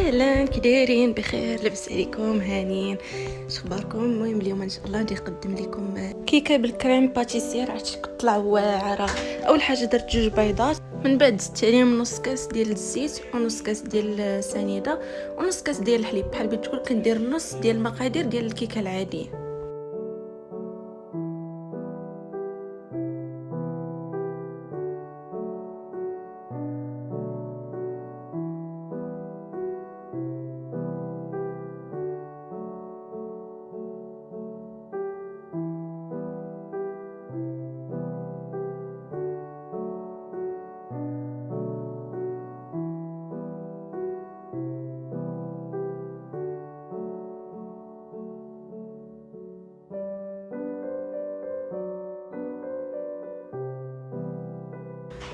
اهلا، كي دايرين؟ بخير؟ لاباس عليكم؟ هانيين؟ شخباركم؟ المهم اليوم ان شاء الله غادي نقدم لكم كيكه بالكريم باتيسير. عرفتي كطلع واعره. اول حاجه درت 2 بيضات، من بعد زدت عليهم نص كاس ديال الزيت ونص كاس ديال السنيده ونص كاس ديال الحليب. بحال بغيت تقول كندير نص ديال المقادير ديال الكيكه العاديه.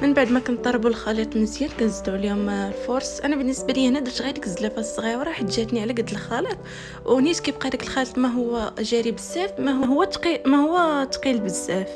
من بعد ما كنطربوا الخليط مزيان كنزيدوا عليهم الفورس. انا بالنسبه لي هنا درت غير ديك الزلافه الصغيره حيت جاتني على قد الخليط، ونيت كيبقى داك الخليط ما هو جاري بزاف ما هو ثقيل بزاف.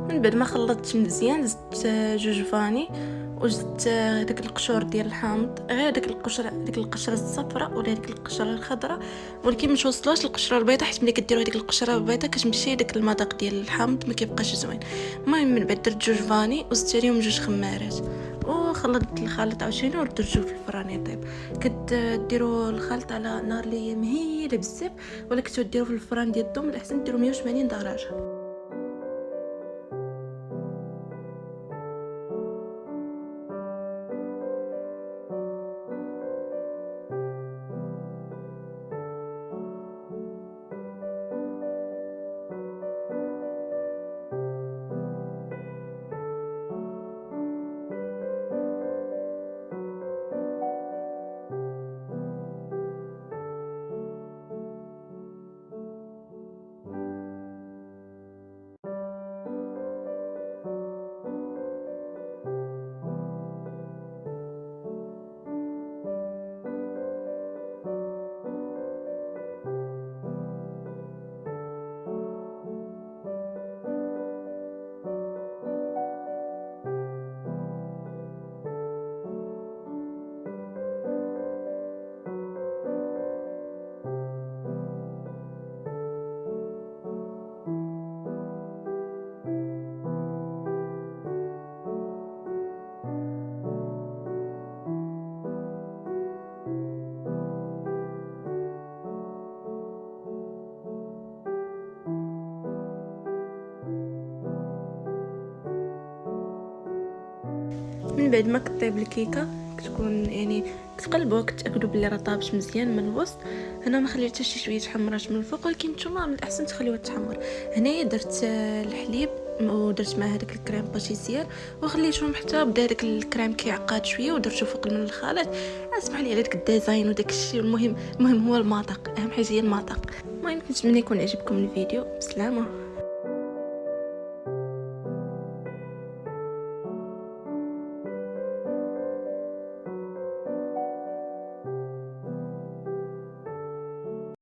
من بعد ما خلطت مزيان زدت جوج فاني وزدت داك القشور ديال الحامض، غير ديك القشره الصفراء ولا ديك القشره الخضراء، ولكن ما توصلوش القشره البيضاء حيت ملي كديروا ديك القشره البيضاء كتمشي داك المذاق ديال الحامض ما كيبقاش زوين. المهم من بعد درت جوج فاني وزدت عليهم جوج خمارات وخلطت الخليط عاوتاني ودرجوه في الفران يطيب. كديروا الخليط على نار اللي مهيله بزاف، ولا كنتو ديروا في الفران ديال الضم الاحسن ديروا 180 درجه. من بعد ما كطيب الكيكه كتكون يعني كتقلبوا كتاكدوا بلي راه طابت مزيان من الوسط. هنا ما خليتهاش شي شويه تحمرات من الفوق، ولكن نتوما من الاحسن تخليوها تحمر. هنايا درت الحليب ودرت مع هذاك الكريم باتيسير وخليتهم حتى بدا داك الكريم كيعقد شويه ودرته فوق من الخليط. اسمح لي على داك الديزاين وداك الشيء، المهم هو المذاق، اهم حاجه هي المذاق. المهم كنتمنى يكون عجبكم الفيديو. بسلامه.